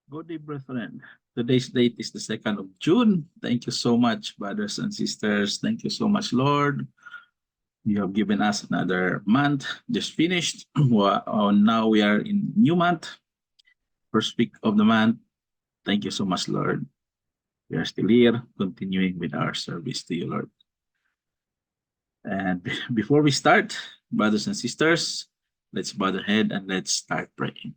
Good day, brethren. Today's date is the 2nd of June. Thank you so much, brothers and sisters. Thank you so much, Lord. You have given us another month just finished. Now we are in new month, first week of the month. Thank you so much, Lord. We are still here, continuing with our service to you, Lord. And before we start, brothers and sisters, let's bow the head and let's start praying.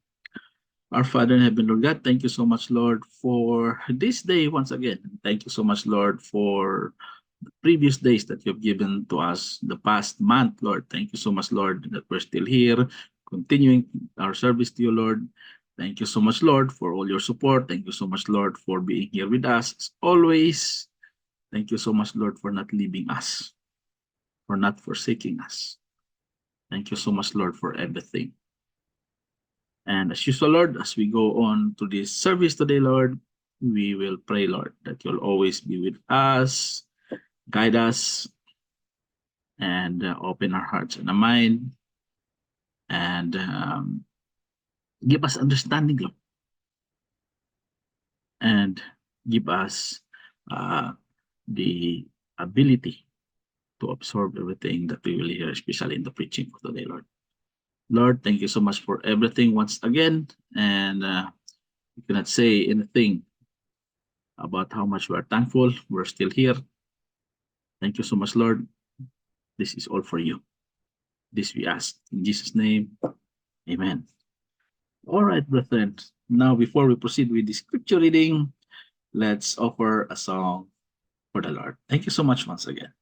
Our Father in heaven, Lord God, thank you so much, Lord, for this day once again. Thank you so much, Lord, for the previous days that you've given to us the past month, Lord. Thank you so much, Lord, that we're still here, continuing our service to you, Lord. Thank you so much, Lord, for all your support. Thank you so much, Lord, for being here with us as always. Thank you so much, Lord, for not leaving us, for not forsaking us. Thank you so much, Lord, for everything. And as usual, Lord, as we go on to this service today, Lord, we will pray, Lord, that you'll always be with us, guide us, and open our hearts and our mind, and give us understanding, Lord, and give us uh, the ability to absorb everything that we will hear, especially in the preaching for today, Lord. Lord, thank you so much for everything once again, and we cannot say anything about how much we are thankful. We're still here. Thank you so much, Lord. This is all for you. This we ask in Jesus' name. Amen. All right, brethren. Now, before we proceed with the scripture reading, let's offer a song for the Lord. Thank you so much once again.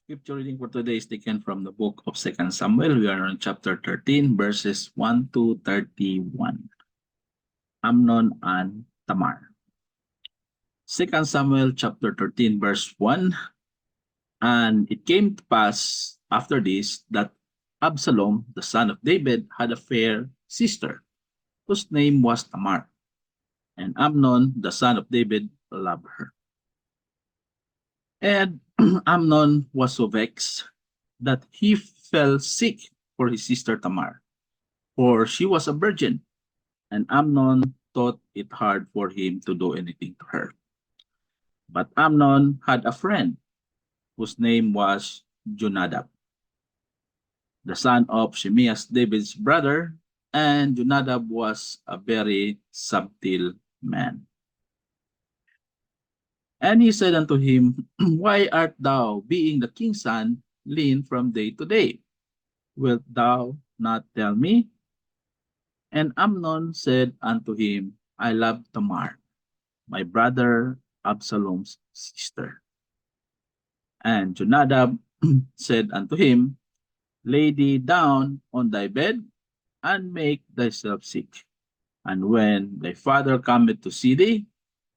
Scripture reading for today is taken from the book of Second Samuel. We are on chapter 13, verses 1 to 31. Amnon and Tamar. Second Samuel chapter 13, verse 1. And it came to pass after this that Absalom, the son of David, had a fair sister, whose name was Tamar. And Amnon, the son of David, loved her. And Amnon was so vexed that he fell sick for his sister Tamar, for she was a virgin, and Amnon thought it hard for him to do anything to her. But Amnon had a friend whose name was Jonadab, the son of Shimeas, David's brother, and Jonadab was a very subtle man. And he said unto him, Why art thou, being the king's son, lean from day to day? Wilt thou not tell me? And Amnon said unto him, I love Tamar, my brother Absalom's sister. And Jonadab said unto him, Lay thee down on thy bed, and make thyself sick. And when thy father cometh to see thee,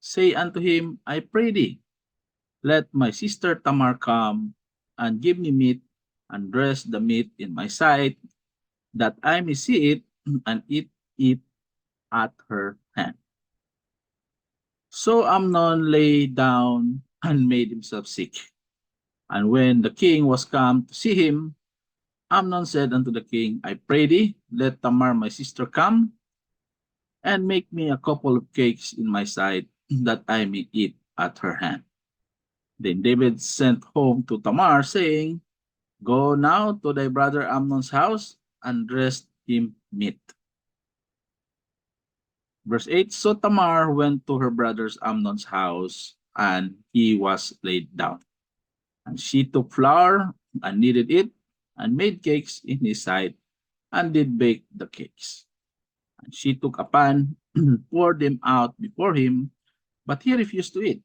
say unto him, I pray thee, let my sister Tamar come, and give me meat, and dress the meat in my sight, that I may see it, and eat it at her hand. So Amnon lay down and made himself sick. And when the king was come to see him, Amnon said unto the king, I pray thee, let Tamar my sister come, and make me a couple of cakes in my sight, that I may eat at her hand. Then David sent home to Tamar, saying, Go now to thy brother Amnon's house, and dress him meat. Verse 8, So Tamar went to her brother's Amnon's house, and he was laid down. And she took flour, and kneaded it, and made cakes in his sight, and did bake the cakes. And she took a pan, poured them out before him, but he refused to eat.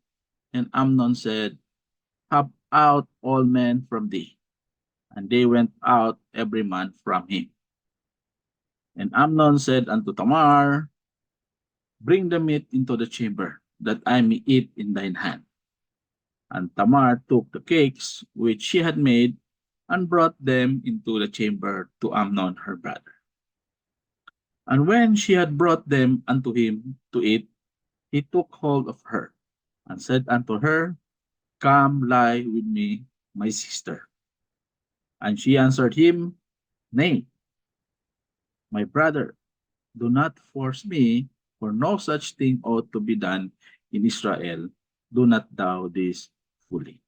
And Amnon said, Have out all men from thee. And they went out every man from him. And Amnon said unto Tamar, Bring the meat into the chamber, that I may eat in thine hand. And Tamar took the cakes which she had made, and brought them into the chamber to Amnon her brother. And when she had brought them unto him to eat, he took hold of her, and said unto her, Come lie with me, my sister. And she answered him, Nay, my brother, do not force me, for no such thing ought to be done in Israel. Do not thou this fully.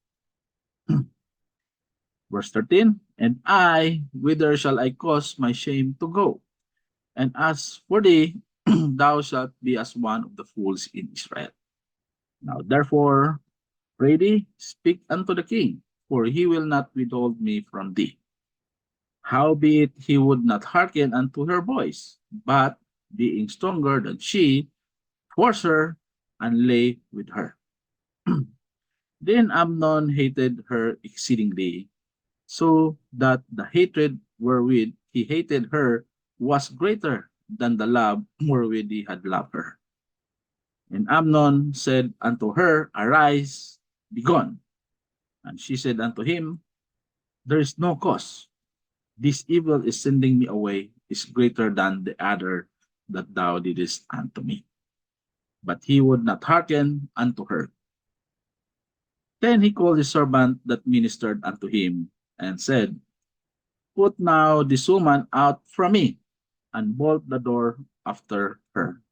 Verse 13, And I, whither shall I cause my shame to go? And as for thee, thou shalt be as one of the fools in Israel. Now therefore, pray thee, speak unto the king, for he will not withhold me from thee. Howbeit he would not hearken unto her voice, but being stronger than she, forced her and lay with her. Then Amnon hated her exceedingly, so that the hatred wherewith he hated her was greater than the love wherewith he had loved her. And Amnon said unto her, Arise, be gone. And she said unto him, There is no cause. This evil is sending me away is greater than the other that thou didst unto me. But he would not hearken unto her. Then he called his servant that ministered unto him, and said, Put now this woman out from me, and bolt the door after her.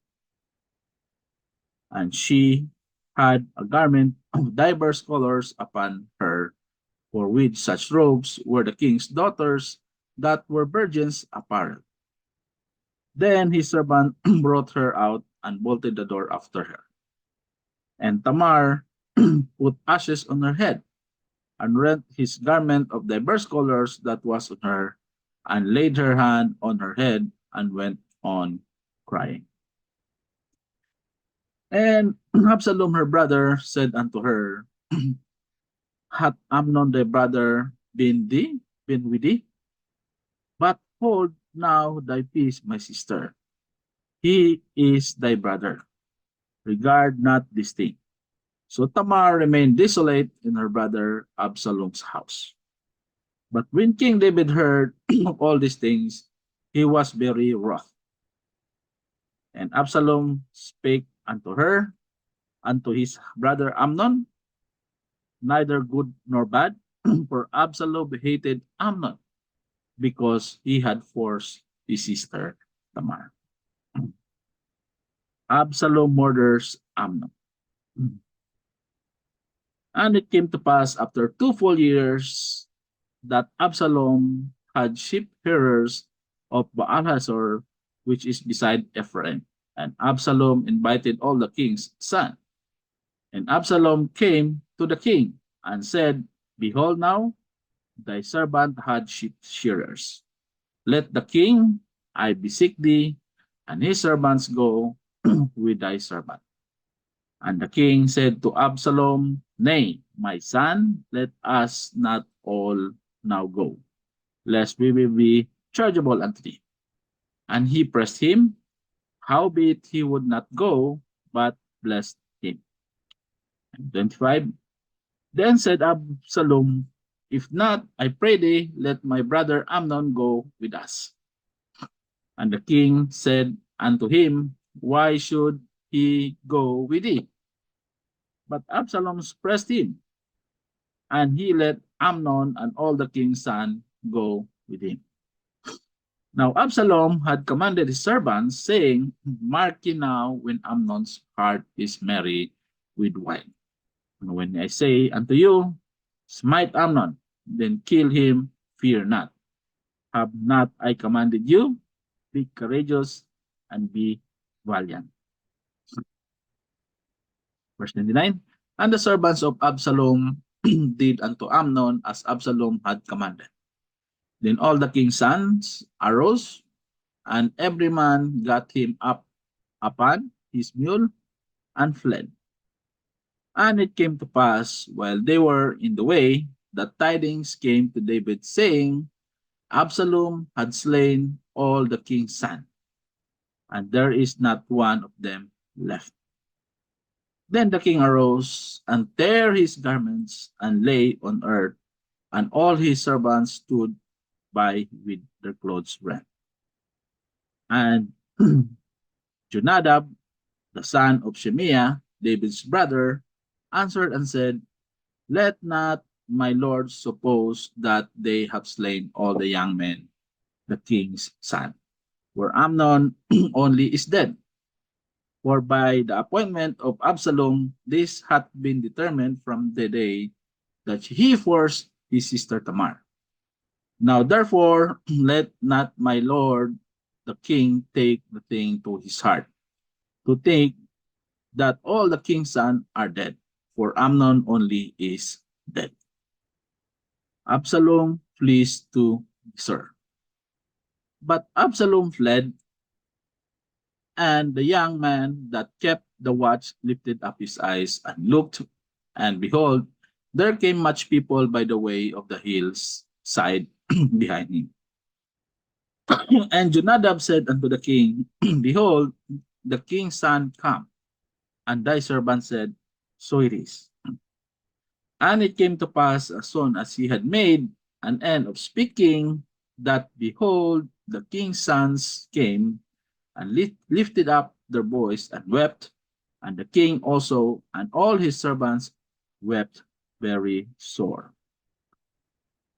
And she had a garment of divers colors upon her, for with such robes were the king's daughters that were virgins apparel. Then his servant brought her out and bolted the door after her. And Tamar put ashes on her head, and rent his garment of diverse colors that was on her, and laid her hand on her head, and went on crying. And Absalom her brother said unto her, Hath Amnon thy brother been with thee? But hold now thy peace, my sister. He is thy brother. Regard not this thing. So Tamar remained desolate in her brother Absalom's house. But when King David heard of all these things, he was very wroth. And Absalom spake unto her, unto his brother Amnon, neither good nor bad, for Absalom hated Amnon, because he had forced his sister Tamar. Absalom murders Amnon. And it came to pass after 2 full years that Absalom had sheep hearers of Baalhazor, which is beside Ephraim. And Absalom invited all the king's sons. And Absalom came to the king and said, Behold now, thy servant had sheep shearers. Let the king, I beseech thee, and his servants go with thy servant. And the king said to Absalom, Nay, my son, let us not all now go, lest we will be chargeable unto thee. And he pressed him, howbeit he would not go, but blessed him. And 25. Then said Absalom, If not, I pray thee, let my brother Amnon go with us. And the king said unto him, Why should he go with thee? But Absalom pressed him, and he let Amnon and all the king's sons go with him. Now Absalom had commanded his servants, saying, Mark ye now when Amnon's heart is merry with wine. And when I say unto you, Smite Amnon, then kill him, fear not. Have not I commanded you? Be courageous and be valiant. Verse 29. And the servants of Absalom did unto Amnon as Absalom had commanded. Then all the king's sons arose, and every man got him up upon his mule and fled. And it came to pass, while they were in the way, that tidings came to David, saying, Absalom had slain all the king's sons, and there is not one of them left. Then the king arose and tare his garments and lay on earth, and all his servants stood by with their clothes rent. And Jonadab, the son of Shemiah, David's brother, answered and said, Let not my lord suppose that they have slain all the young men, the king's son, where Amnon only is dead. For by the appointment of Absalom, this hath been determined from the day that he forced his sister Tamar. Now therefore, let not my lord the king take the thing to his heart, to think that all the king's sons are dead, for Amnon only is dead. Absalom flees to Gesur. But Absalom fled, and the young man that kept the watch lifted up his eyes and looked, and behold, there came much people by the way of the hills side behind him. And Jonadab said unto the king, Behold, the king's son come. And thy servant said, So it is. And it came to pass, as soon as he had made an end of speaking, that behold, the king's sons came and lifted up their voice and wept, and the king also and all his servants wept very sore.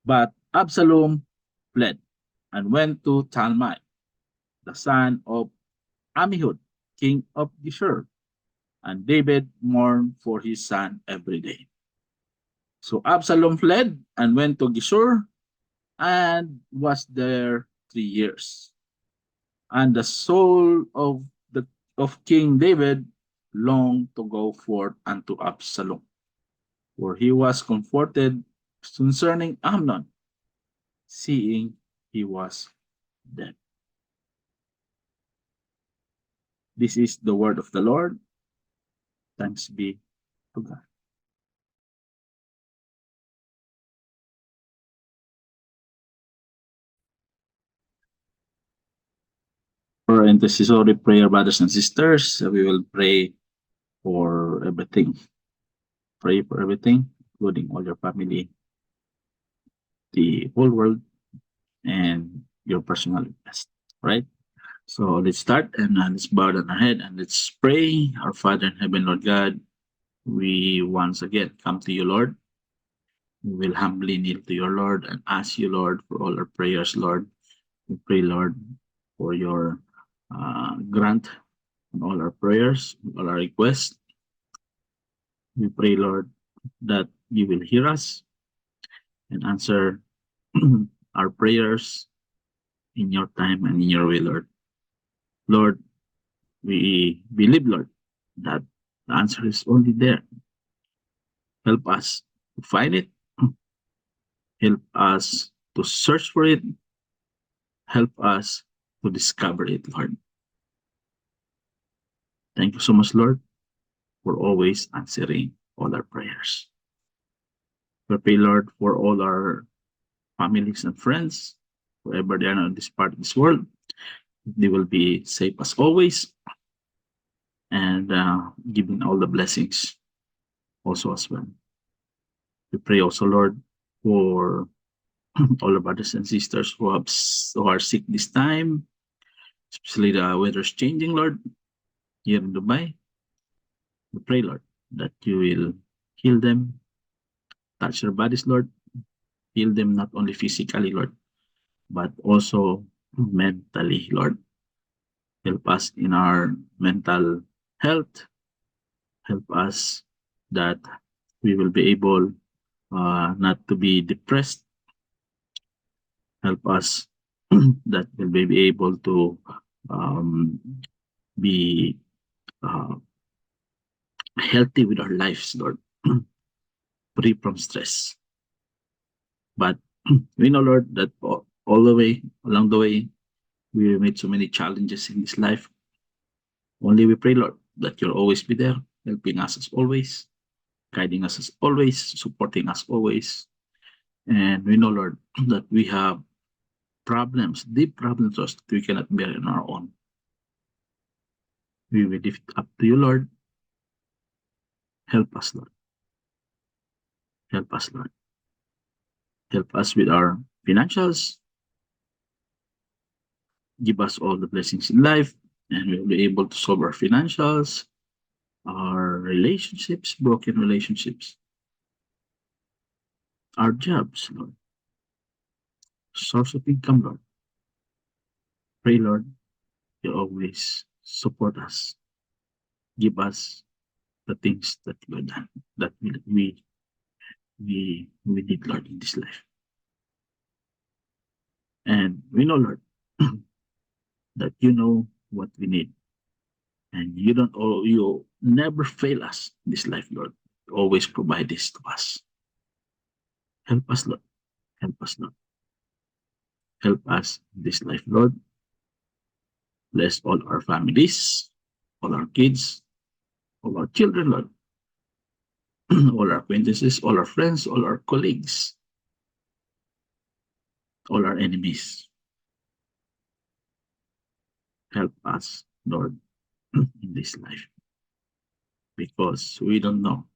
But Absalom fled and went to Talmai, the son of Amihud, king of Geshur, and David mourned for his son every day. So Absalom fled and went to Geshur and was there 3 years. And the soul of King David longed to go forth unto Absalom, for he was comforted concerning Amnon, seeing he was dead. This is the word of the Lord. Thanks be to God. our intercessory prayer, brothers and sisters. We will pray for everything. Pray for everything, including all your family, the whole world, and your personal request. Right? So let's start and let's bow down our head and let's pray. Our Father in heaven, Lord God, we once again come to you, Lord. We will humbly kneel to your Lord and ask you, Lord, for all our prayers, Lord. We pray, Lord, for your grant on all our prayers, all our requests. We pray, Lord, that you will hear us and answer our prayers in your time and in your way, Lord. Lord, we believe, Lord, that the answer is only there. Help us to find it. Help us to search for it. Help us to discover it, Lord. Thank you so much, Lord, for always answering all our prayers. We pray, Lord, for all our families and friends, wherever they are on this part of this world. They will be safe as always and given all the blessings also as well. We pray also, Lord, for all our brothers and sisters who are sick this time, especially the weather's changing, Lord, here in Dubai. We pray, Lord, that you will heal them, touch their bodies, Lord, heal them not only physically, Lord, but also mentally, Lord. Help us in our mental health. Help us that we will be able not to be depressed. Help us that we'll be able to um, be uh, healthy with our lives, Lord, free from stress. But we know, Lord, that all the way, along the way, we made so many challenges in this life. Only we pray, Lord, that you'll always be there, helping us as always, guiding us as always, supporting us always. And we know, Lord, that we have problems, deep problems that we cannot bear on our own. We will lift up to you, Lord. Help us, Lord. Help us, Lord. Help us with our financials. Give us all the blessings in life, and we'll be able to solve our financials, our relationships, broken relationships, our jobs, Lord. Source of income, Lord. Pray, Lord, you always support us. Give us the things that you have done, that we need, Lord, in this life. And we know, Lord, that you know what we need. And you never fail us in this life, Lord. You always provide this to us. Help us, Lord. Help us, Lord. Help us in this life, Lord. Bless all our families, all our kids, all our children, Lord. All our acquaintances, all our friends, all our colleagues, all our enemies. Help us, Lord, in this life. Because we don't know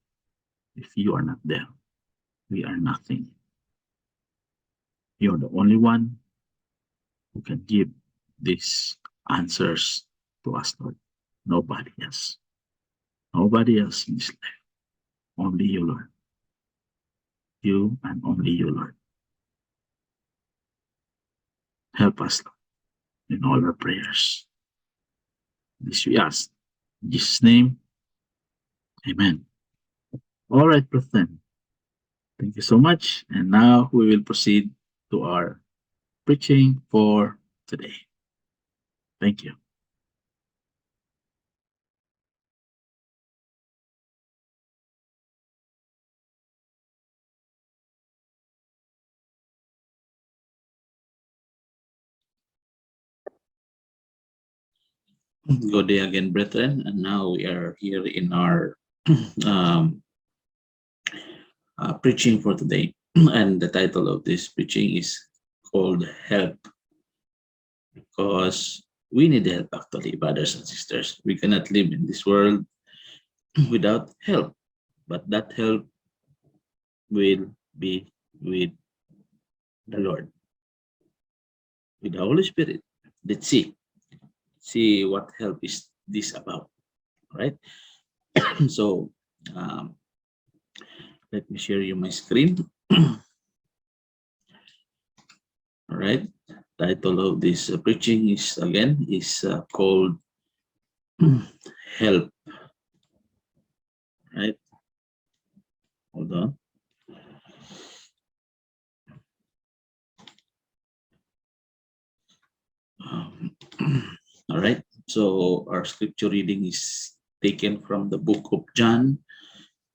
if you are not there. We are nothing. You're the only one who can give these answers to us, Lord. Nobody else. Nobody else in this life. Only you, Lord. You and only you, Lord. Help us, Lord, in all our prayers. This we ask. In Jesus' name, amen. All right, Brother. Thank you so much. And now we will proceed to our preaching for today. Thank you. Good day again, brethren. And now we are here in our um, preaching for today. And the title of this preaching is called Help, because We need help, actually, brothers and sisters. We cannot live in this world without help, but that help will be with the Lord, with the Holy Spirit. Let's see what help is this about, right? So let me share you my screen. All right. Title of this preaching is again called help. Right. Hold on. All right. So our scripture reading is taken from the book of John,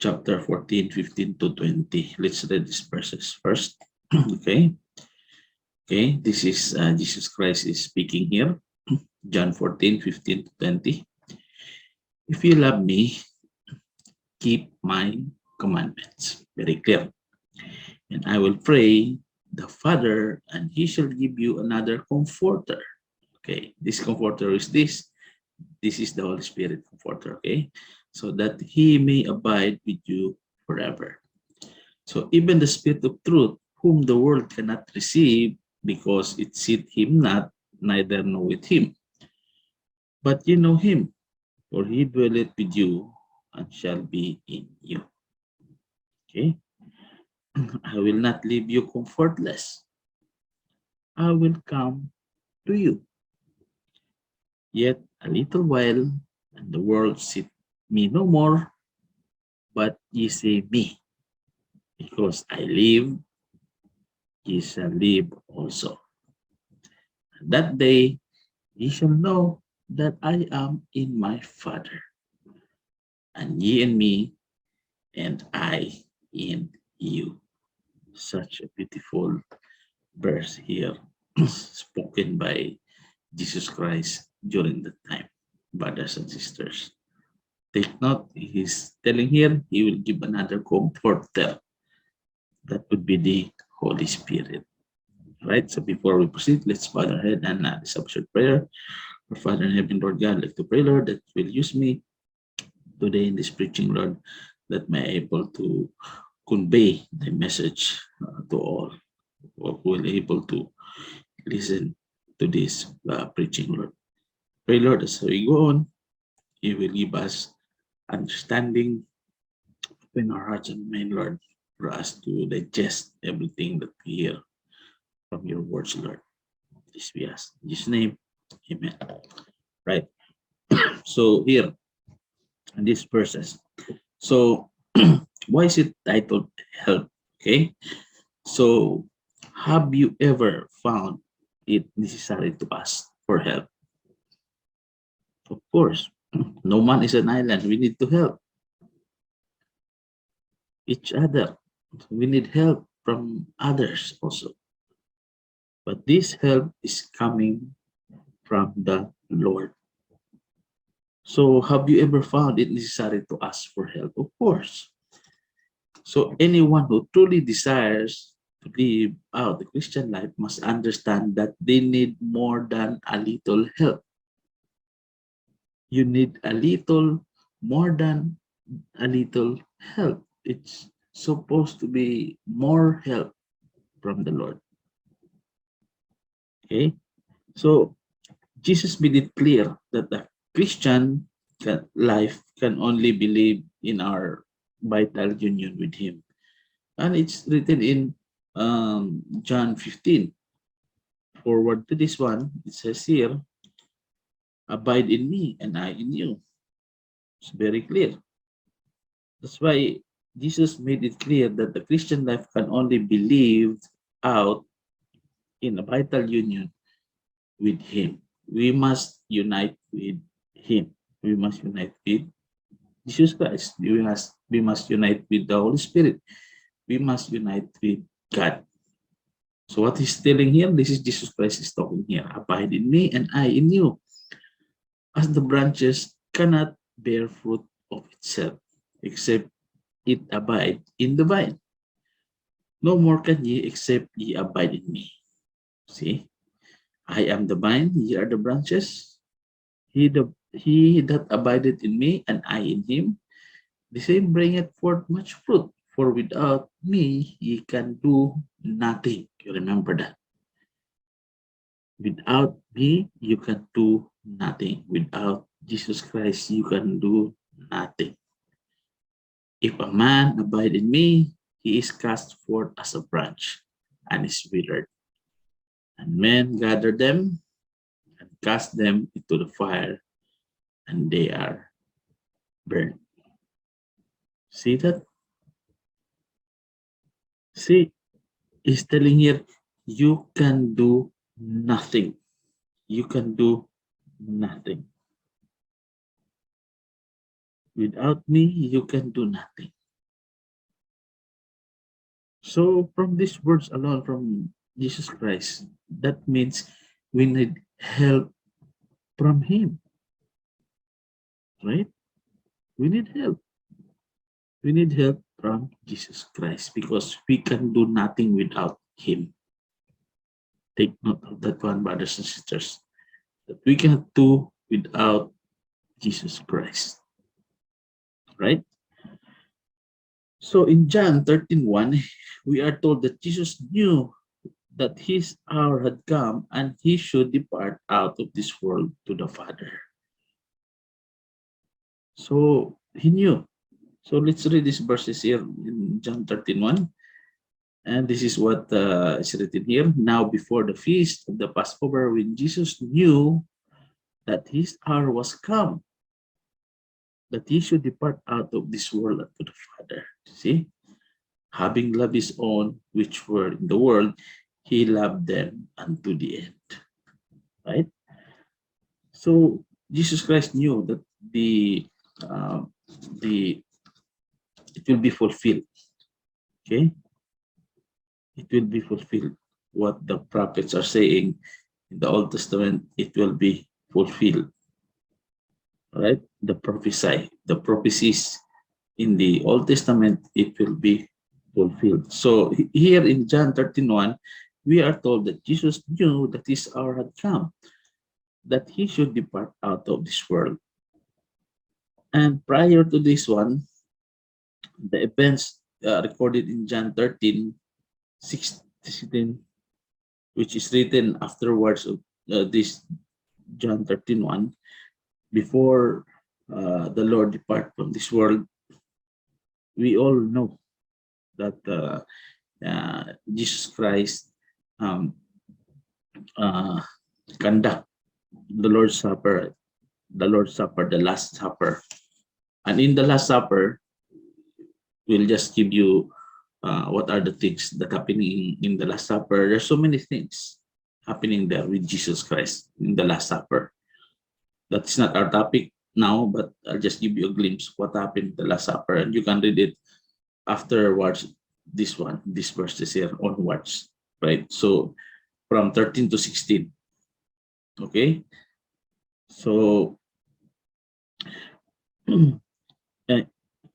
chapter 14, 15 to 20. Let's read these verses first. Okay. Okay. This is Jesus Christ is speaking here. John 14, 15 to 20. If you love me, keep my commandments. Very clear. And I will pray the Father, and he shall give you another comforter. Okay, this comforter is this. This is the Holy Spirit comforter, okay? So that he may abide with you forever. So even the Spirit of truth, whom the world cannot receive, because it seeth him not, neither knoweth him. But you know him, for he dwelleth with you and shall be in you. Okay? I will not leave you comfortless. I will come to you. Yet a little while, and the world seeth me no more, but ye see me. Because I live, ye shall live also. And that day ye shall know that I am in my Father, and ye in me, and I in you. Such a beautiful verse here, spoken by Jesus Christ during that time, brothers and sisters. Take note, he's telling here he will give another comforter. That would be the Holy Spirit. Right? So before we proceed, let's bow our head and this short prayer. Our Father in heaven, Lord God, I'd like to pray, Lord, that will use me today in this preaching, Lord, that may able to convey the message to all who will able to listen to this preaching, Lord. Pray, Lord, as we go on, you will give us understanding in our hearts and mind, Lord, for us to digest everything that we hear from your words, Lord. This we ask. In Jesus' name, amen. Right. So here, in these verses. So why is it titled help? Okay. So have you ever found it necessary to ask for help? Of course. No man is an island. We need to help each other. We need help from others also. But this help is coming from the Lord. So have you ever found it necessary to ask for help? Of course. So anyone who truly desires to live out the Christian life must understand that they need more than a little help. You need a little more than a little help. It's supposed to be more help from the Lord. Okay? So Jesus made it clear that the Christian life can only believe in our vital union with Him. And it's written in John 15. Forward to this one, it says here, abide in me and I in you. It's very clear. That's why Jesus made it clear that the Christian life can only be lived out in a vital union with Him. We must unite with Him. We must unite with Jesus Christ. We must unite with the Holy Spirit. We must unite with God. So what he's telling here, this is Jesus Christ is talking here. Abide in me and I in you. As the branches cannot bear fruit of itself, except it abide in the vine. No more can ye except ye abide in me. See, I am the vine, ye are the branches. He that abideth in me and I in him, the same bringeth forth much fruit. For without me ye can do nothing. You remember that. Without me you can do nothing. Without Jesus Christ you can do nothing. If a man abide in me, he is cast forth as a branch and is withered. And men gather them and cast them into the fire, and they are burned. See that? See, he's telling here, you can do nothing. You can do nothing. Without me, you can do nothing. So from these words alone from Jesus Christ, that means we need help from him, right? We need help. We need help from Jesus Christ because we can do nothing without him. Take note of that one, brothers and sisters, that we cannot do without Jesus Christ, right? So in John 13:1, we are told that Jesus knew that his hour had come and he should depart out of this world to the Father. So he knew. So let's read these verses here in John 13:1. And this is what is written here. Now before the feast of the Passover, when Jesus knew that his hour was come, that he should depart out of this world unto the Father. See? Having loved his own which were in the world, he loved them unto the end. Right? So Jesus Christ knew that uh, the it will be fulfilled. Okay, it will be fulfilled. What the prophets are saying in the Old Testament, it will be fulfilled. Right? The prophecies in the Old Testament, it will be fulfilled. So here in John 13:1, we are told that Jesus knew that his hour had come, that he should depart out of this world. And prior to this one, the events recorded in John 13:16, which is written afterwards of this John 13:1, before the Lord depart from this world, we all know that Jesus Christ um, conduct the Lord's Supper, the Last Supper. And in the Last Supper, we'll just give you what are the things that happening in the Last Supper. There's so many things happening there with Jesus Christ in the Last Supper. That's not our topic now, but I'll just give you a glimpse of what happened in the Last Supper, and you can read it afterwards. This verses here onwards, right? So from 13 to 16. Okay, so in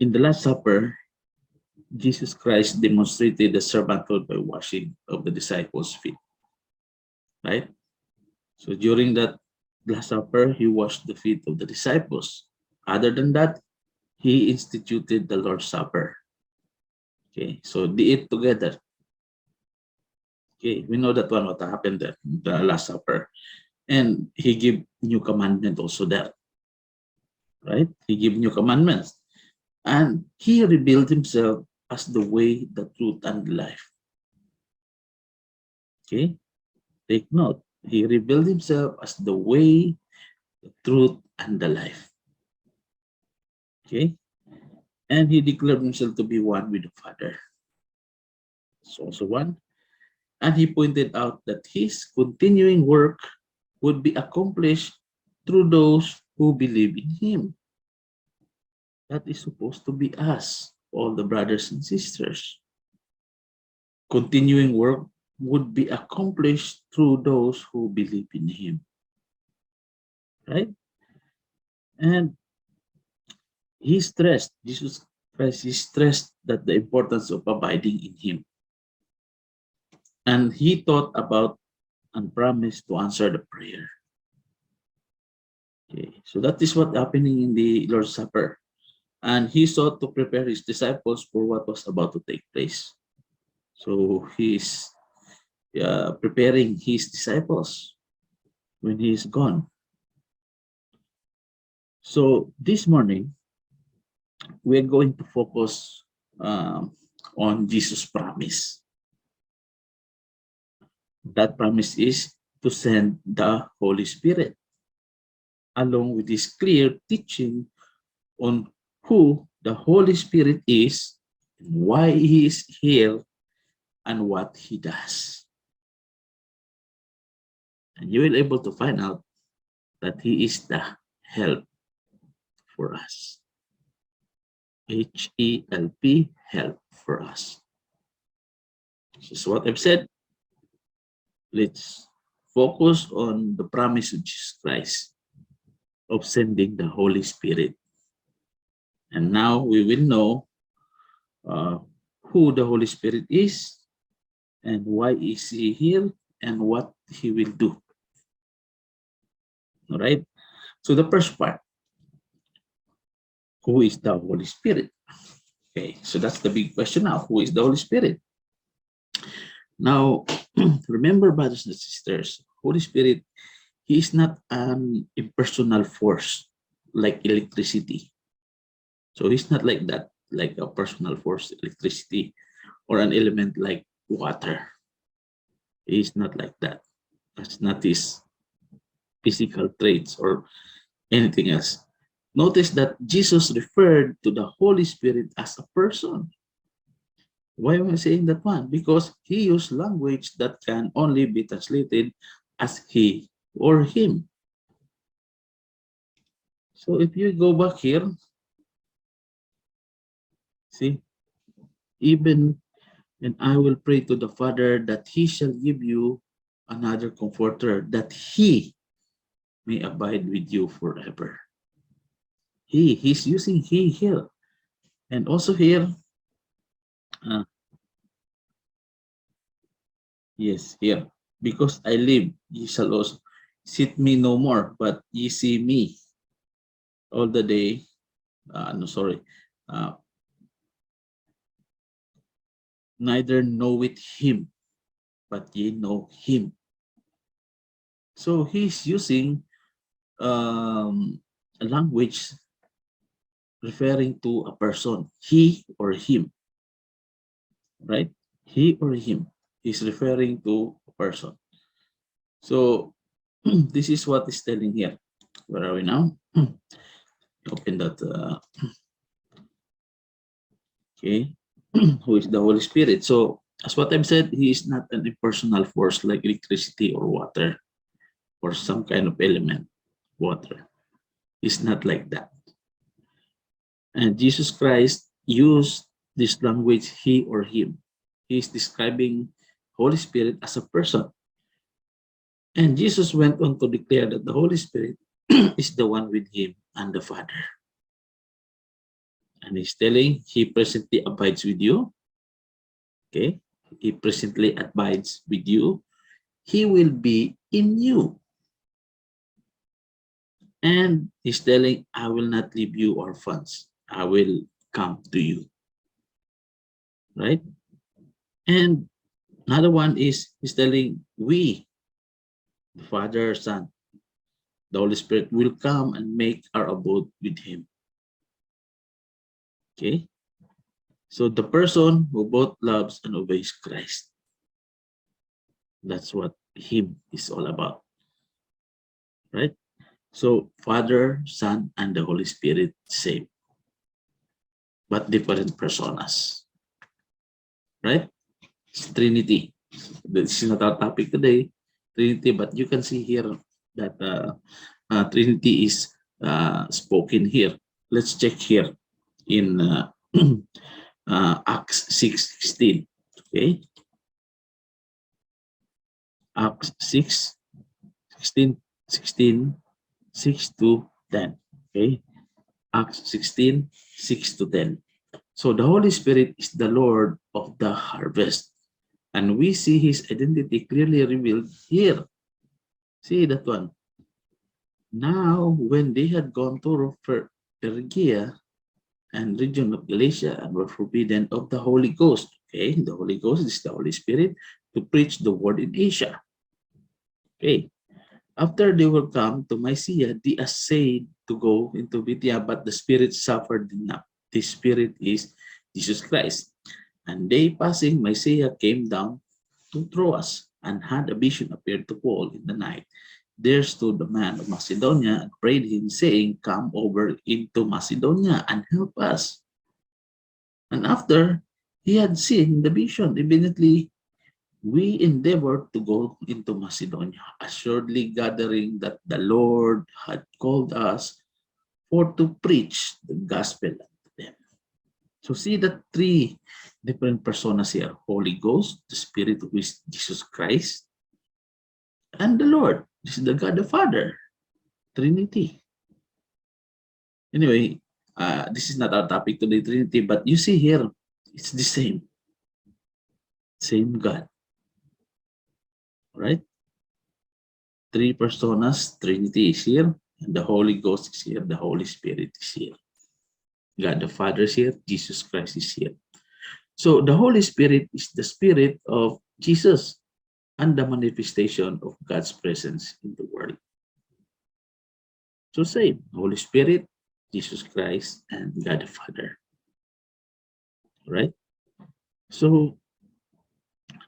the Last Supper, Jesus Christ demonstrated the servanthood by washing of the disciples' feet, right? So during that Last Supper, he washed the feet of the disciples. Other than that, he instituted the Lord's Supper. Okay, so they eat together. Okay, we know that one, what happened there, the Last Supper. And he gave new commandment also there, right? He gave new commandments. And he revealed himself as the way, the truth, and the life. Okay, take note. He revealed himself as the way, the truth, and the life. Okay, and he declared himself to be one with the Father. It's also one. And he pointed out that his continuing work would be accomplished through those who believe in him. That is supposed to be us, all the brothers and sisters. Continuing work would be accomplished through those who believe in him. Right? And he stressed, Jesus Christ, he stressed that the importance of abiding in him. And he thought about and promised to answer the prayer. Okay, so that is what happening in the Lord's Supper. And he sought to prepare his disciples for what was about to take place. So he's preparing his disciples when he is gone. So this morning, we're going to focus on Jesus' promise. That promise is to send the Holy Spirit, along with his clear teaching on who the Holy Spirit is, why he is here, and what he does. And you will be able to find out that he is the help for us. H-E-L-P, help for us. This is what I've said. Let's focus on the promise of Jesus Christ of sending the Holy Spirit. And now we will know who the Holy Spirit is and why is he here and what he will do. All right. So the first part, who is the Holy Spirit? Okay, so that's the big question now. Who is the Holy Spirit? Now, remember, brothers and sisters, Holy Spirit, he is not an impersonal force like electricity. So he's not like that, like a personal force, electricity, or an element like water. He's not like that. That's not his physical traits or anything else. Notice that Jesus referred to the Holy Spirit as a person. Why am I saying that one? Because he used language that can only be translated as he or him. So if you go back here, see, even and I will pray to the Father that he shall give you another comforter, that he may abide with you forever. He's using he here. And also here, yes, here. Because I live, ye shall also see me no more, but ye see me all the day. Neither know it him, but ye know him. So he's using a language referring to a person, he or him, right? He or him. He's referring to a person. So this is what is telling here. Where are we now? Open that. Okay. Who is the Holy Spirit? So as what I've said, he is not an impersonal force like electricity or water or some kind of element, water. He's not like that. And Jesus Christ used this language, he or him. He's describing Holy Spirit as a person. And Jesus went on to declare that the Holy Spirit is the one with him and the Father. And he's telling, he presently abides with you. Okay, he presently abides with you. He will be in you. And he's telling, I will not leave you orphans. I will come to you. Right? And another one is, he's telling, we, the Father, Son, the Holy Spirit will come and make our abode with him. Okay? So the person who both loves and obeys Christ. That's what him is all about. Right? So Father, Son, and the Holy Spirit, same. But different personas. Right? It's Trinity. This is not our topic today, Trinity, but you can see here that Trinity is spoken here. Let's check here in Acts 6:16. Okay, Acts 6:16, 6 to 10. Okay, Acts 16, 6 to 10. So the Holy Spirit is the Lord of the harvest. And we see his identity clearly revealed here. See that one. Now, when they had gone to Phrygia and region of Galatia and were forbidden of the Holy Ghost, okay, the Holy Ghost is the Holy Spirit, to preach the word in Asia. Okay, after they were come to Mysia, they essayed to go into Bithynia, but the Spirit suffered them not. The Spirit is Jesus Christ. And they passing Mysia came down to Troas and had a vision appeared to Paul in the night. There stood the man of Macedonia and prayed him, saying, come over into Macedonia and help us. And after he had seen the vision, immediately we endeavored to go into Macedonia, assuredly gathering that the Lord had called us for to preach the gospel unto them. So see the three different personas here: Holy Ghost, the Spirit who is Jesus Christ, and the Lord. This is the God the Father, Trinity. Anyway, this is not our topic today, Trinity, but you see here, it's the same God, right? Three personas, Trinity is here, and the Holy Ghost is here, the Holy Spirit is here. God the Father is here, Jesus Christ is here. So the Holy Spirit is the Spirit of Jesus and the manifestation of God's presence in the world. So same, Holy Spirit, Jesus Christ, and God the Father. Right? So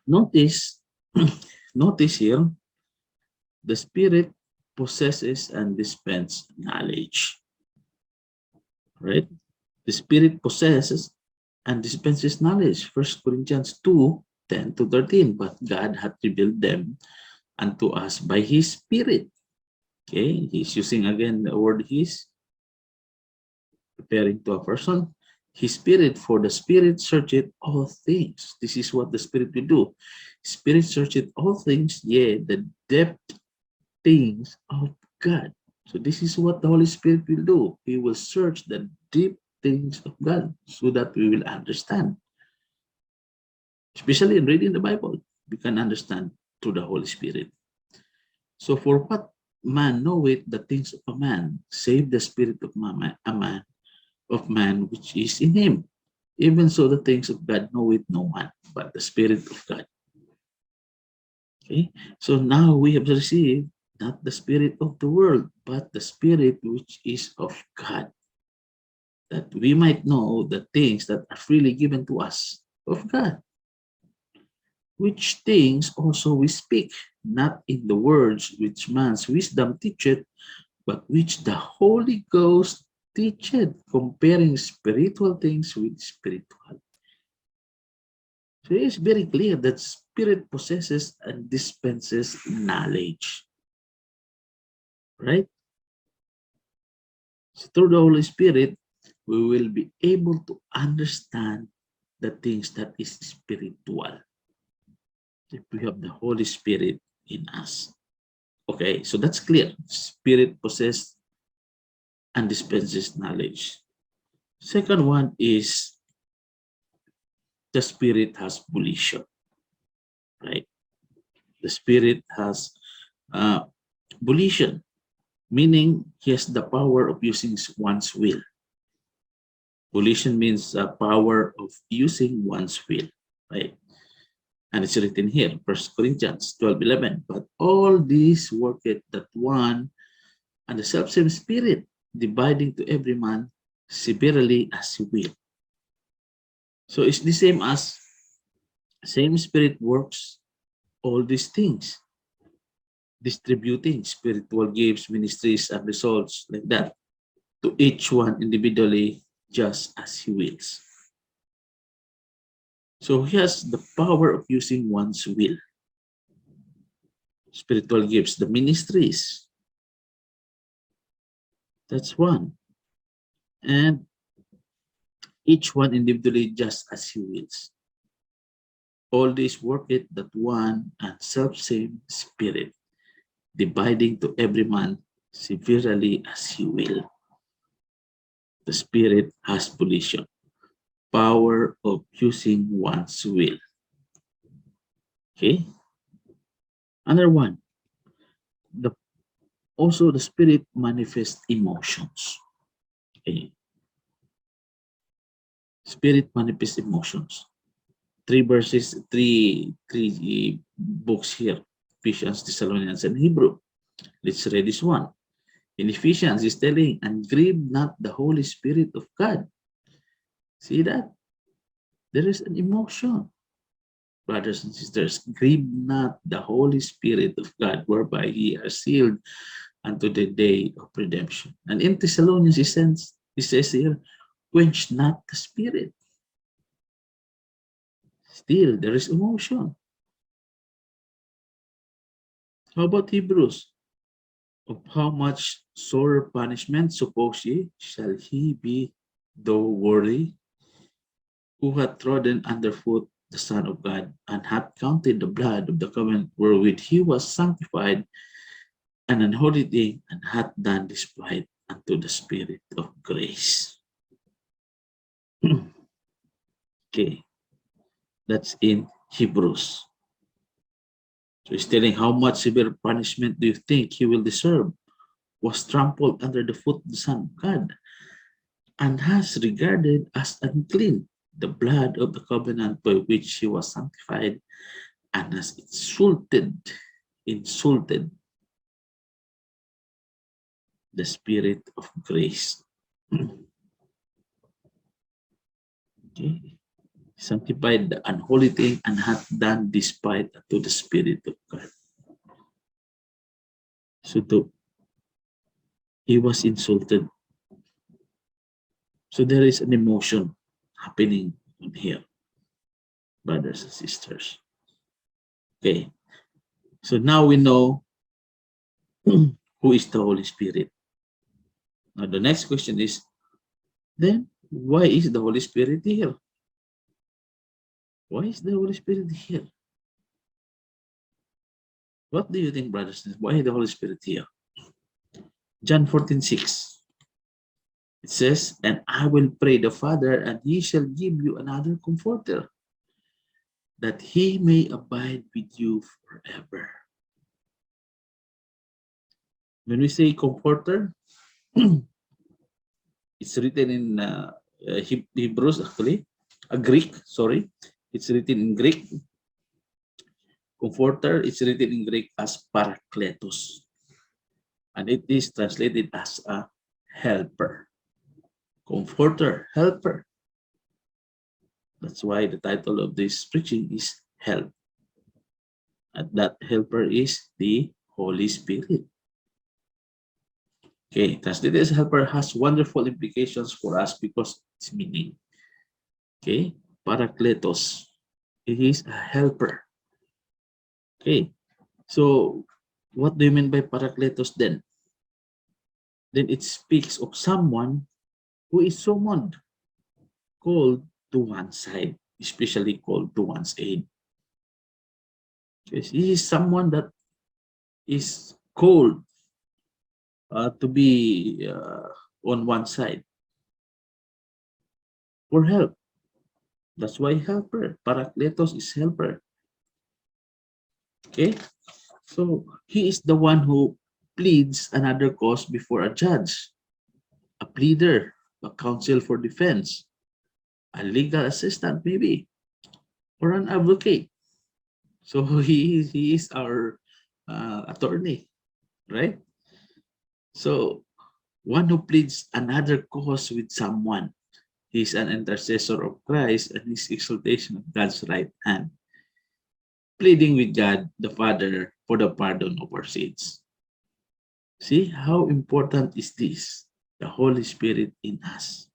notice, notice here, the Spirit possesses and dispenses knowledge. Right? The Spirit possesses and dispenses knowledge. 1 Corinthians 2:10-13. But God hath revealed them unto us by His Spirit. Okay, he's using again the word His, referring to a person. His Spirit, for the Spirit searcheth all things. This is what the Spirit will do. Spirit searcheth all things, yea, the depth things of God. So this is what the Holy Spirit will do. He will search the deep things of God so that we will understand. Especially in reading the Bible, we can understand through the Holy Spirit. So for what man knoweth the things of a man, save the spirit of man which is in him. Even so the things of God knoweth no one, but the Spirit of God. Okay, so now we have received not the spirit of the world, but the Spirit which is of God, that we might know the things that are freely given to us of God, which things also we speak, not in the words which man's wisdom teacheth, but which the Holy Ghost teacheth, comparing spiritual things with spiritual. So it is very clear that Spirit possesses and dispenses knowledge. Right? So through the Holy Spirit, we will be able to understand the things that is spiritual. If we have the Holy Spirit in us. Okay, so that's clear. Spirit possesses and dispenses knowledge. Second one is the Spirit has volition. Right? The Spirit has volition, meaning he has the power of using one's will. Volition means power of using one's will, right? And it's written here, 1 Corinthians 12:11. But all these worketh that one and the selfsame Spirit, dividing to every man severally as he will. So it's the same as same Spirit works all these things, distributing spiritual gifts, ministries, and results like that to each one individually, just as he wills. So he has the power of using one's will. Spiritual gifts, the ministries. That's one. And each one individually, just as he wills. All this worketh that one and self-same Spirit, dividing to every man severally as he will. The Spirit has volition, power of using one's will. Okay? Another one, the Also, the Spirit manifests emotions. Okay. Spirit manifests emotions. Three verses, three books here. Ephesians, Thessalonians, and Hebrew. Let's read this one. In Ephesians, he's telling, and grieve not the Holy Spirit of God. See that? There is an emotion. Brothers and sisters, grieve not the Holy Spirit of God, whereby ye are sealed unto the day of redemption. And in Thessalonians, he says here, quench not the Spirit. Still, there is emotion. How about Hebrews? Of how much sore punishment, suppose ye, shall he be, though worthy, who hath trodden underfoot the Son of God, and hath counted the blood of the covenant wherewith he was sanctified an unholy thing, and hath done despite unto the Spirit of grace. Okay, that's in Hebrews. So he's telling how much severe punishment do you think he will deserve? Was trampled under the foot of the Son of God, and has regarded as unclean the blood of the covenant by which he was sanctified, and has insulted the Spirit of grace. Okay. Sanctified the unholy thing, and hath done despite to the Spirit of God. So he was insulted. So there is an emotion happening in here, brothers and sisters. Okay. So now we know who is the Holy Spirit. Now the next question is, then why is the Holy Spirit here? Why is the Holy Spirit here? What do you think, brothers? Why is the Holy Spirit here? John 14:6. It says, and I will pray the Father, and he shall give you another comforter, that he may abide with you forever. When we say comforter, it's written in Hebrews, actually, Greek, sorry. It's written in Greek. Comforter, it's written in Greek as parakletos. And it is translated as a helper. Comforter, helper. That's why the title of this preaching is Help. And that helper is the Holy Spirit. Okay, translated as helper has wonderful implications for us because it's meaning. Okay, parakletos. It is a helper. Okay, so what do you mean by parakletos then? Then it speaks of someone who is summoned, called to one side, especially called to one's aid. He is someone that is called to be on one side for help. That's why helper, parakletos is helper. Okay, so he is the one who pleads another cause before a judge, a pleader, a counsel for defense, a legal assistant maybe, or an advocate. So he is our attorney, right? So one who pleads another cause with someone. He's an intercessor of Christ and his exaltation of God's right hand, pleading with God the Father for the pardon of our sins. See how important is this, the Holy Spirit in us.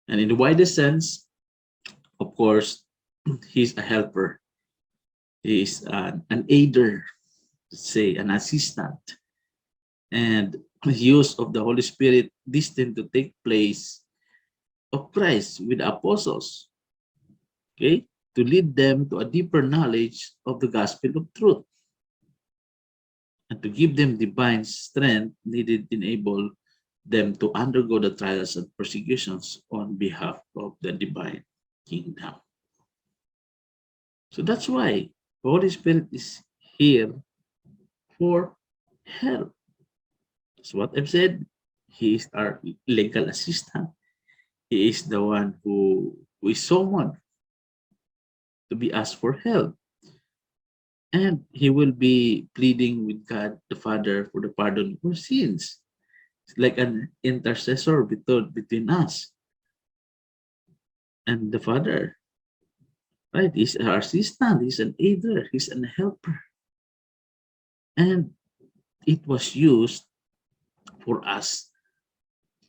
And in the widest sense, of course, he's a helper. He is an aider, let's say an assistant. And the use of the Holy Spirit destined to take place of Christ with the apostles, okay, to lead them to a deeper knowledge of the gospel of truth and to give them divine strength needed to enable them to undergo the trials and persecutions on behalf of the divine kingdom. So that's why the Holy Spirit is here for help. So what I've said, he is our legal assistant. He is the one who is summoned to be asked for help. And he will be pleading with God the Father for the pardon of our sins. It's like an intercessor between us and the Father. Right? He's our assistant, he's an aider, he's an helper. And it was used for us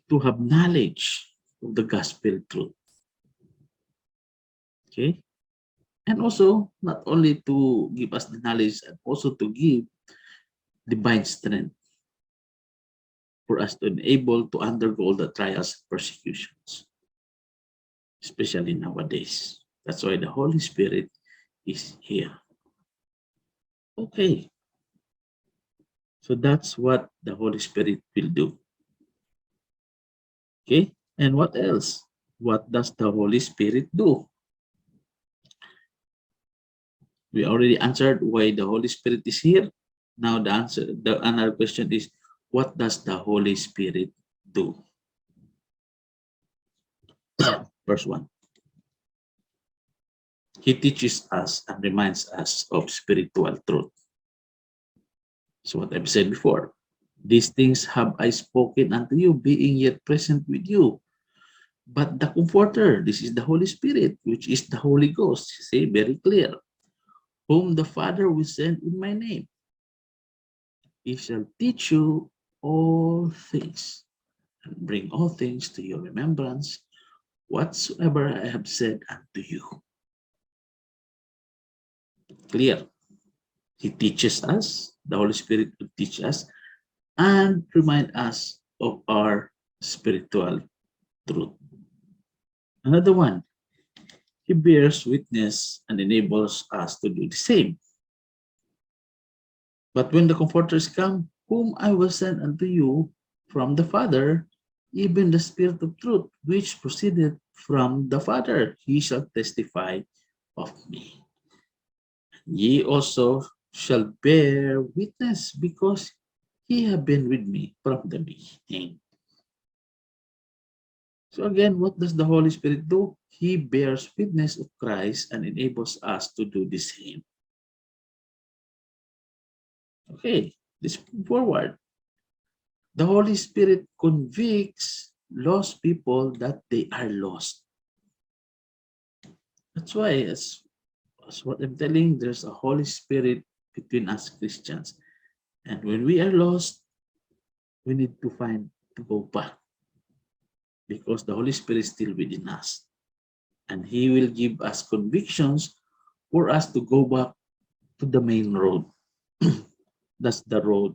to have knowledge of the gospel truth. Okay? And also, not only to give us the knowledge, and also to give divine strength for us to be able to undergo the trials and persecutions, especially nowadays. That's why the Holy Spirit is here. Okay. So that's what the Holy Spirit will do. Okay. And what else? What does the Holy Spirit do? We already answered why the Holy Spirit is here. Now the another question is, what does the Holy Spirit do? Verse 1. He teaches us and reminds us of spiritual truth. So what I've said before, these things have I spoken unto you, being yet present with you. But the Comforter, this is the Holy Spirit, which is the Holy Ghost, say very clear, whom the Father will send in my name. He shall teach you all things and bring all things to your remembrance, whatsoever I have said unto you. Clear. He teaches us, the Holy Spirit will teach us and remind us of our spiritual truth. Another one, he bears witness and enables us to do the same. But when the Comforters come, whom I will send unto you from the Father, even the Spirit of truth, which proceeded from the Father, he shall testify of me. Ye also shall bear witness, because ye have been with me from the beginning. So again, what does the Holy Spirit do? He bears witness of Christ and enables us to do the same. Okay, let's move forward. The Holy Spirit convicts lost people that they are lost. That's why, as what I'm telling, there's a Holy Spirit between us Christians. And when we are lost, we need to go back, because the Holy Spirit is still within us. And He will give us convictions for us to go back to the main road. That's the road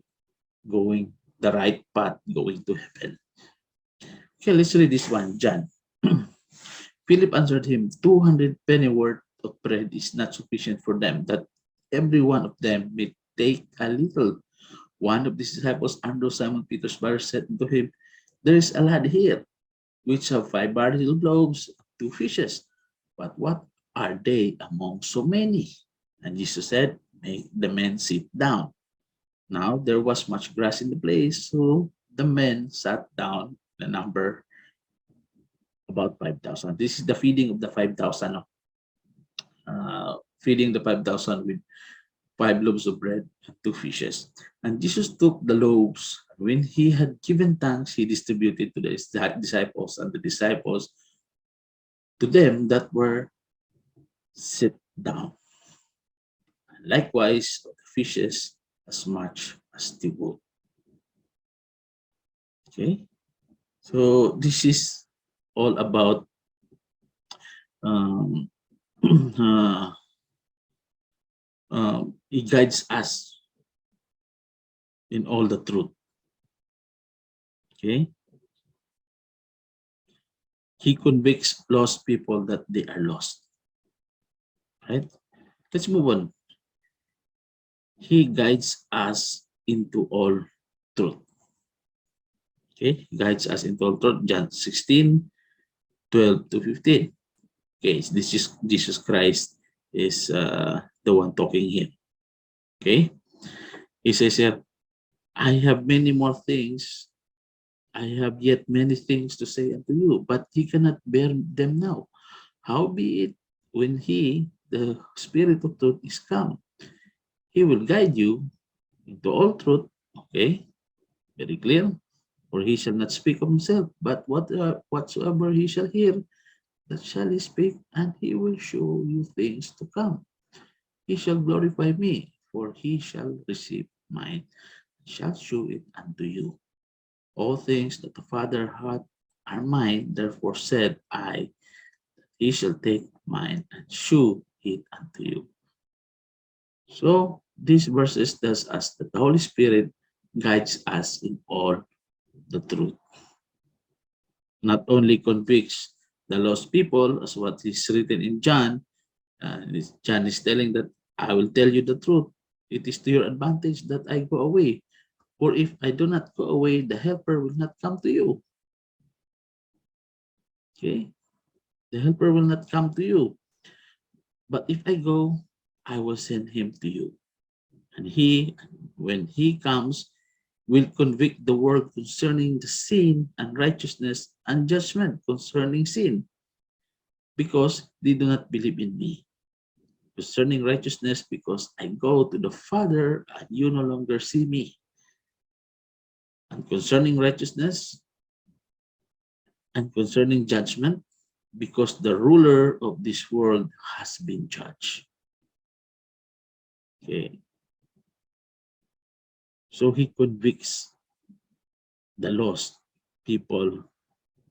going, the right path going to heaven. Okay, let's read this one, John. Philip answered him, 200 penny worth of bread is not sufficient for them, that every one of them may take a little. One of the disciples, Andrew, Simon Peter's brother, said to him, there is a lad here, which have 5 barley loaves, 2 fishes. But what are they among so many? And Jesus said, make the men sit down. Now there was much grass in the place, so the men sat down, the number about 5,000. This is the feeding of the 5,000. Feeding the 5,000 with 5 loaves of bread and 2 fishes. And Jesus took the loaves. When he had given thanks, he distributed to the disciples, and the disciples to them that were sit down. Likewise, the fishes as much as they would. Okay, so this is all about he guides us in all the truth. Okay, he convicts lost people that they are lost. Right? Let's move on. He guides us into all truth. Okay, guides us into all truth. John 16, 12 to 15. Okay, this is Jesus Christ is the one talking here. Okay, he says here, I have many more things. I have yet many things to say unto you, but ye cannot bear them now. Howbeit, when he, the Spirit of truth, is come, he will guide you into all truth. Okay, very clear. For he shall not speak of himself, but whatsoever he shall hear, that shall he speak, and he will show you things to come. He shall glorify me, for he shall receive mine, and shall show it unto you. All things that the Father hath are mine, therefore said I, he shall take mine and shew it unto you. So these verses tells us that the Holy Spirit guides us in all the truth. Not only convicts the lost people, as what is written in John, John is telling that I will tell you the truth. It is to your advantage that I go away. For if I do not go away, the helper will not come to you. Okay? The helper will not come to you. But if I go, I will send him to you. And he, when he comes, will convict the world concerning the sin and righteousness and judgment concerning sin, because they do not believe in me. Concerning righteousness, because I go to the Father and you no longer see me. And concerning righteousness and concerning judgment, because the ruler of this world has been judged. Okay. So he convicts the lost people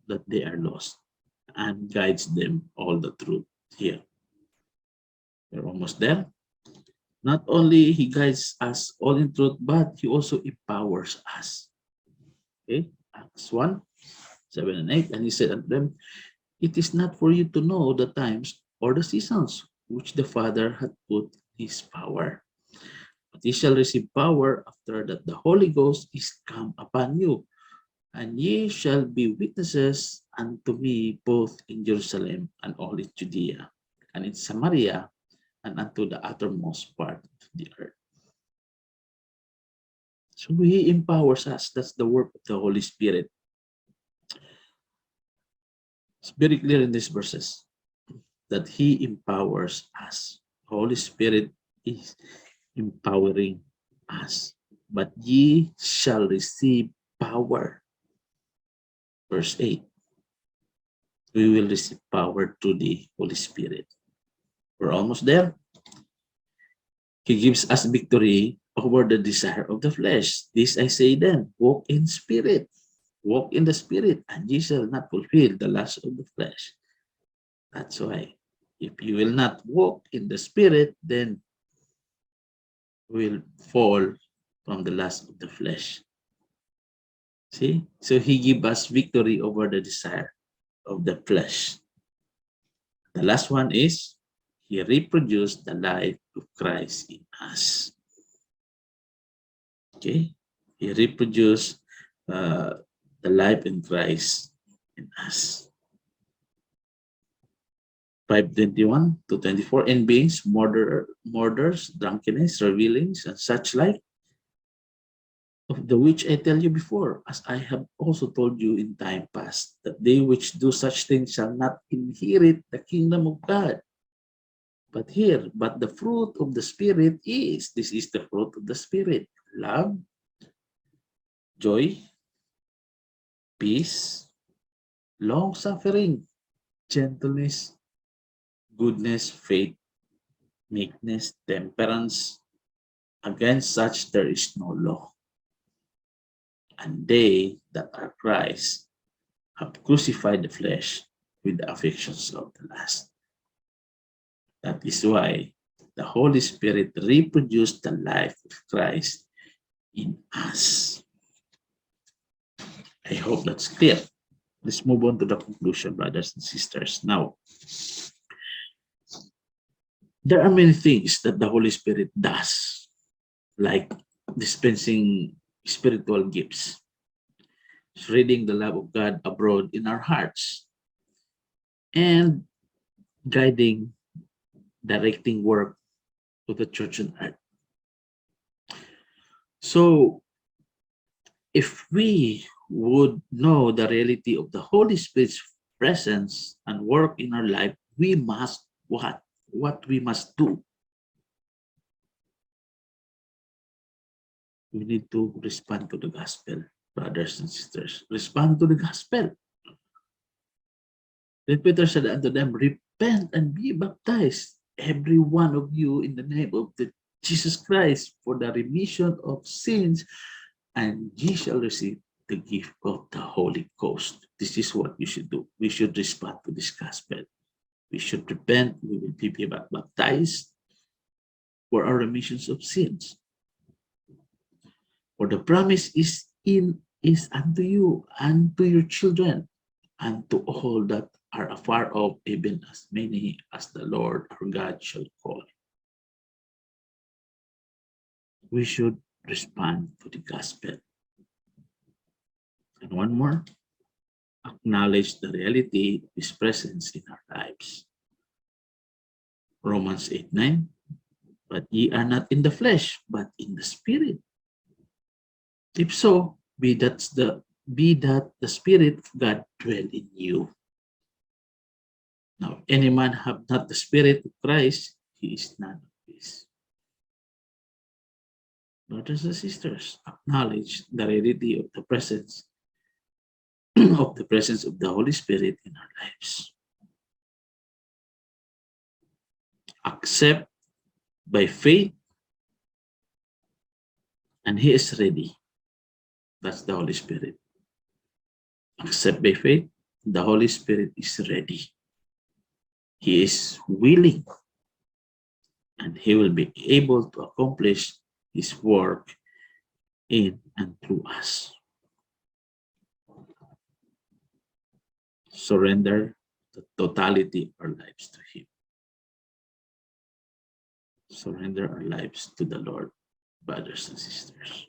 that they are lost and guides them all the truth here. We're almost there. Not only he guides us all in truth, but he also empowers us. Okay, Acts 1, 7 and 8. And he said unto them, it is not for you to know the times or the seasons which the Father hath put his power. But ye shall receive power after that the Holy Ghost is come upon you, and ye shall be witnesses unto me both in Jerusalem and all in Judea and in Samaria and unto the uttermost part of the earth. So he empowers us. That's the work of the Holy Spirit. It's very clear in these verses that he empowers us. Holy Spirit is empowering us. But ye shall receive power. Verse 8. We will receive power through the Holy Spirit. We're almost there. He gives us victory over the desire of the flesh. This I say then, walk in spirit. Walk in the spirit, and ye shall not fulfill the lust of the flesh. That's why, if you will not walk in the spirit, then will fall from the lust of the flesh. See? So he gives us victory over the desire of the flesh. The last one is, he reproduced the life of Christ in us. Okay? He reproduced the life in Christ in us. 5:21 to 24, and beings, murders, drunkenness, revelings, and such like, of the which I tell you before, as I have also told you in time past, that they which do such things shall not inherit the kingdom of God. But here, but the fruit of the Spirit is, this is the fruit of the Spirit, love, joy, peace, long-suffering, gentleness, goodness, faith, meekness, temperance. Against such there is no law. And they that are Christ have crucified the flesh with the affections of the lust. That is why the Holy Spirit reproduced the life of Christ in us. I hope that's clear. Let's move on to the conclusion, brothers and sisters. Now, there are many things that the Holy Spirit does, like dispensing spiritual gifts, spreading the love of God abroad in our hearts, and guiding, directing work to the church on earth. So, If we would know the reality of the Holy Spirit's presence and work in our life, we must what? What we must do? We need to respond to the gospel, brothers and sisters. Respond to the gospel. Then Peter said unto them, repent and be baptized, every one of you, in the name of the Jesus Christ, for the remission of sins, and ye shall receive the gift of the Holy Ghost. This is what we should do. We should respond to this gospel. We should repent. We will be baptized for our remissions of sins. For the promise is unto you and to your children and to all that are afar off, even as many as the Lord our God shall call. We should respond to the gospel. And one more, acknowledge the reality of His presence in our lives. Romans 8:9, but ye are not in the flesh, but in the Spirit. If so, be that the Spirit of God dwell in you. Now, if any man have not the Spirit of Christ, he is none of his. Brothers and sisters, acknowledge the reality of the presence of the Holy Spirit in our lives. Accept by faith, and He is ready. That's the Holy Spirit. Accept by faith, the Holy Spirit is ready. He is willing, and He will be able to accomplish His work in and through us. Surrender the totality of our lives to Him. Surrender our lives to the Lord, brothers and sisters.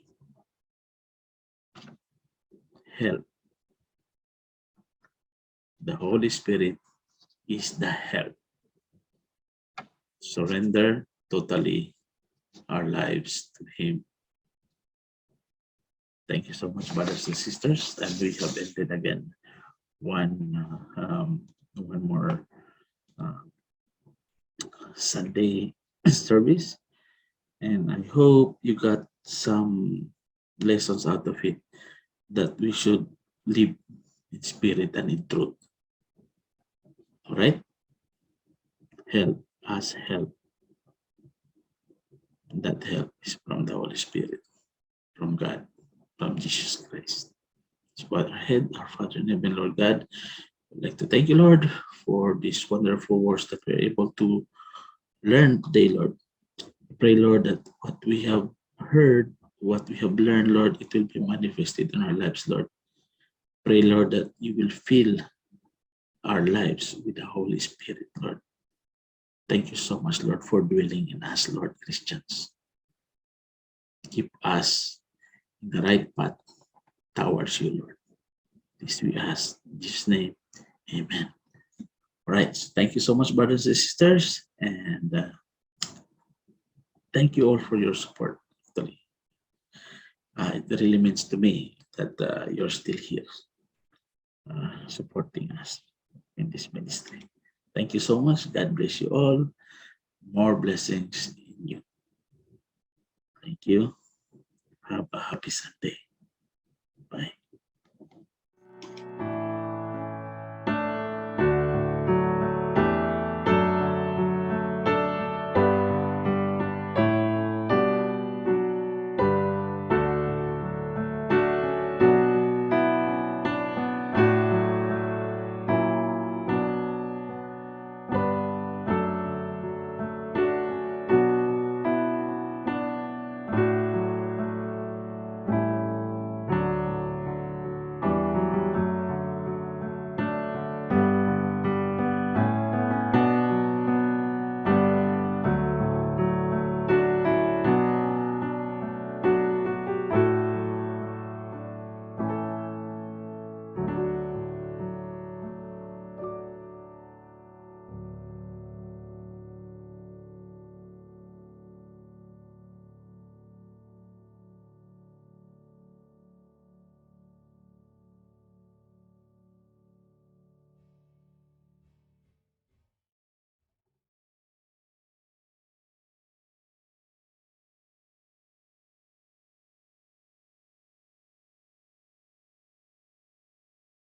Help. The Holy Spirit is the help. Surrender totally our lives to Him. Thank you so much, brothers and sisters. And we have ended again one more Sunday service, and I hope you got some lessons out of it, that we should live in spirit and in truth. All right? Help us help. That help is from the Holy Spirit, from God, from Jesus Christ. So, bow our head, our Father in heaven, Lord God, I'd like to thank you, Lord, for these wonderful words that we're able to learn today, Lord. I pray, Lord, that what we have heard, what we have learned, Lord, it will be manifested in our lives, Lord. Pray, Lord, that you will fill our lives with the Holy Spirit, Lord. Thank you so much, Lord, for dwelling in us, Lord, Christians. Keep us in the right path towards you, Lord. This we ask in Jesus' name. Amen. All right. So thank you so much, brothers and sisters. And thank you all for your support. Actually. It really means to me that you're still here supporting us in this ministry. Thank you so much. God bless you all. More blessings in you. Thank you. Have a happy Sunday. Bye.